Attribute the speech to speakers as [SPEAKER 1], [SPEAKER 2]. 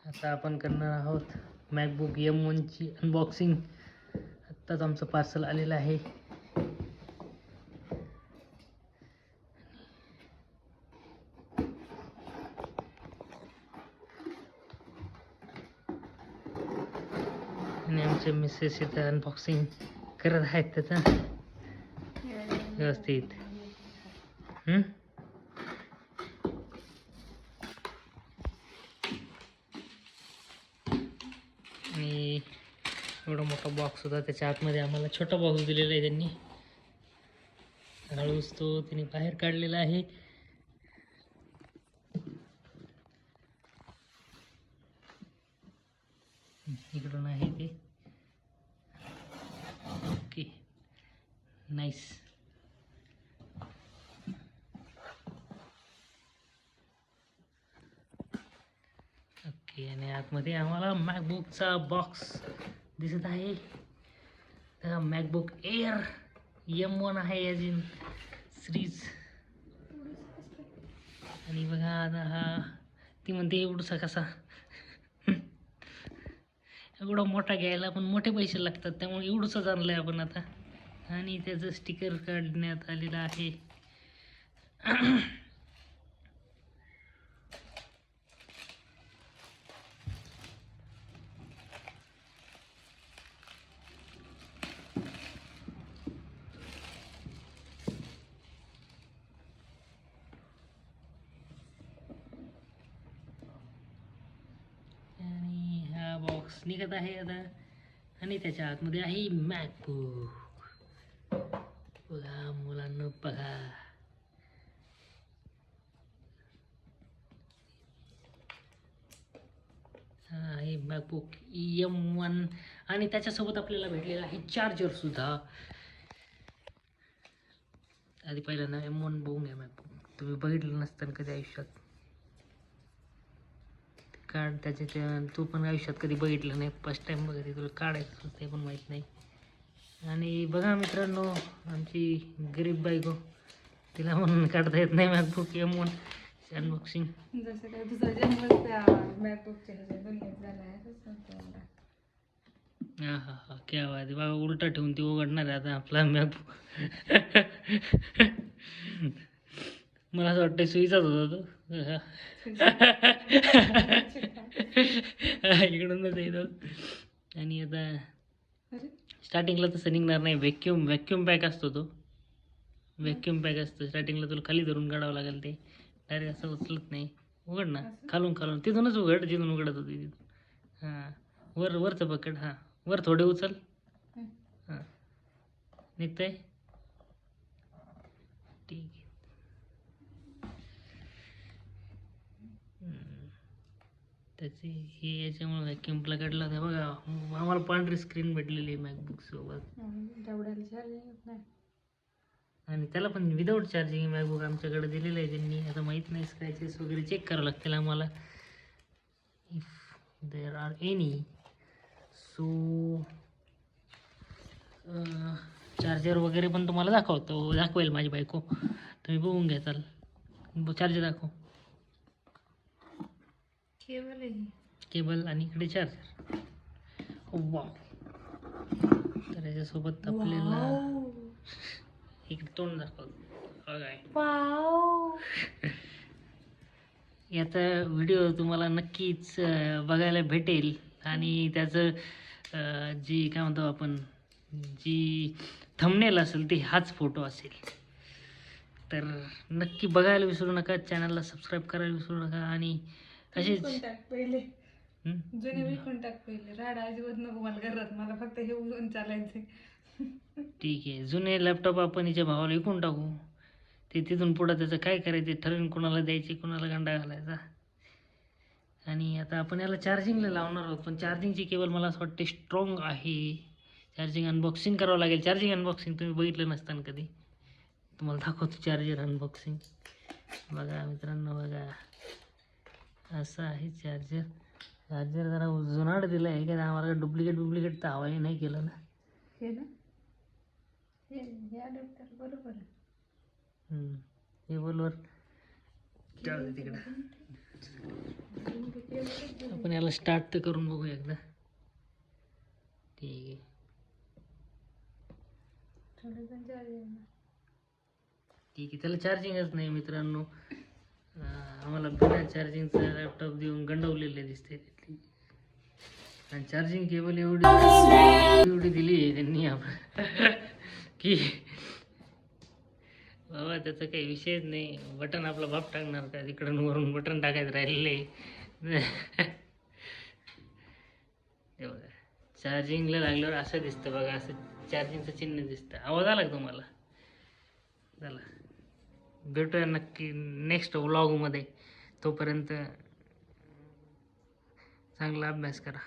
[SPEAKER 1] आता आपण करणार आहोत मॅकबुक M1ची अनबॉक्सिंग. आत्ताच आमचं पार्सल आलेलं आहे. आणि आमचे मिसेस इथं अनबॉक्सिंग करत आहेत त्याचं व्यवस्थित. आणि एवढा मोठा बॉक्स होता, त्याच्या आतमध्ये आम्हाला छोटा बॉक्स दिलेला आहे त्यांनी. हळूच तो तिने बाहेर काढलेला आहे. इकडून आहे ते. Okay, nice. ओके, आणि आतमध्ये आम्हाला मॅकबुकचा बॉक्स दिसत आहे. मॅकबुक एअर M1 आहे अजून सिरीज. आणि बघा आता हा ती म्हणते एवढसा कसा. एवढा मोठा घ्यायला पण मोठे पैसे लागतात, त्यामुळे एवढंच आणलं आहे आपण आता. आणि त्याचं स्टिकर काढण्यात आलेलं आहे. आणि हा बॉक्स निघत आहे आता. आणि त्याच्या आतमध्ये आहे मॅकबुक. बघा मुलांना, बघा. हा आहे मॅकबुक M1. आणि त्याच्यासोबत आपल्याला भेटलेला आहे चार्जर सुद्धा. आधी पहिल्यांदा M1 बघून घ्या मॅकबुक. तुम्ही बघितलं नसताना कधी आयुष्यात. काढ त्याच्या, तू पण आयुष्यात कधी बघितलं नाही, फर्स्ट टाइम वगैरे तुला काढायचं ते पण माहीत नाही. आणि बघा मित्रांनो, आमची गरीब बायको, तिला म्हणून काढता येत नाही मॅकबुक M1 अनबॉक्सिंग.
[SPEAKER 2] जसं काय तुझा जन्मच त्या मॅकबुकच्या दुनियेत झाला आहे.
[SPEAKER 1] हा हा हा, क्या बात आहे. बाबा उलटा ठेवून ती उघडणार आहे आता आपला मॅकबुक. मला असं वाटतं सुईचाच होता तो. इकडूनच येतो. आणि आता स्टार्टिंगला तसं निघणार नाही. व्हॅक्यूम पॅक असतो तो. व्हॅक्यूम पॅक असतो. स्टार्टिंगला तुला खाली धरून काढावं लागेल ते. डायरेक्ट असं उचलत नाही. उघड ना खालून तिथूनच उघड, जिथून उघडत होती तिथून. हां, वरचं पकड. हां, वर थोडे उचल. हां, निघतंय. ठीक आहे. त्याची हे याच्यामुळे व्हॅक्यूम प्लग काढला होता. बघा आम्हाला पांढरी स्क्रीन भेटलेली आहे मॅकबुक सोबत. आणि त्याला पण विदाऊट चार्जिंग मॅकबुक आमच्याकडे दिलेलं आहे त्यांनी. आता माहीत नाही स्क्रॅचेस वगैरे चेक करावं लागतील आम्हाला, if there are any. So charger वगैरे पण तुम्हाला दाखवेल माझी बायको. तुम्ही बघून घ्या. चाल, चार्जर दाखव. केबल आणि इकडे चार्जर. वाव. तर याच्यासोबत आपल्याला इकडे तोंड दाखव. याचा व्हिडिओ तुम्हाला नक्कीच बघायला भेटेल. आणि त्याचं जी काय म्हणतो आपण, जी थंबनेल असेल ती हाच फोटो असेल. तर नक्की बघायला विसरू नका. चॅनलला सबस्क्राईब करायला विसरू नका. आणि असेच
[SPEAKER 2] पहिले जुने विकून टाक. पहिले राडा अजिबात नको मला घरात. मला फक्त हे उघडून चालायचे.
[SPEAKER 1] ठीक आहे, जुने लॅपटॉप आपण हिच्या भावाला विकून टाकू. ते तिथून पुढं त्याचं काय करायचं ठरवून, कोणाला द्यायची, कोणाला गांडा घालायचा. आणि आता आपण याला चार्जिंगला लावणार आहोत. पण चार्जिंगची केबल मला असं वाटते स्ट्रॉंग आहे. चार्जिंग अनबॉक्सिंग करावं लागेल. चार्जिंग अनबॉक्सिंग तुम्ही बघितलं नसताना कधी, तुम्हाला दाखवतो चार्जर अनबॉक्सिंग. बघा मित्रांनो, बघा असं आहे चार्जर. जरा जुनाट दिलं आहे का आम्हाला. डुप्लिकेट तर हवाही नाही केलं ना.
[SPEAKER 2] हे ना, हे अडॅप्टर बरोबर आहे.
[SPEAKER 1] केबलवर जाऊ दे तिकडं. आपण याला स्टार्ट तर करून बघू एकदा. ठीक आहे. ठीक आहे, त्याला चार्जिंगच नाही मित्रांनो. आम्हाला बिना चार्जिंगचा लॅपटॉप देऊन गंडवलेले दिसते तिथली. आणि चार्जिंग केबल एवढी एवढी दिली आहे त्यांनी आपण की बाबा त्याचा काही विषयच नाही. बटन आपला बाप टाकणार का, तिकडून वरून बटन टाकायचं राहिलेले. हे बघा, चार्जिंगला लागल्यावर असं दिसतं बघा, असं चार्जिंगचं चिन्ह दिसतं. आवाज आला का तुम्हाला? चला भेटूया नक्की नेक्स्ट व्लॉगमध्ये. तोपर्यंत चांगला अभ्यास करा.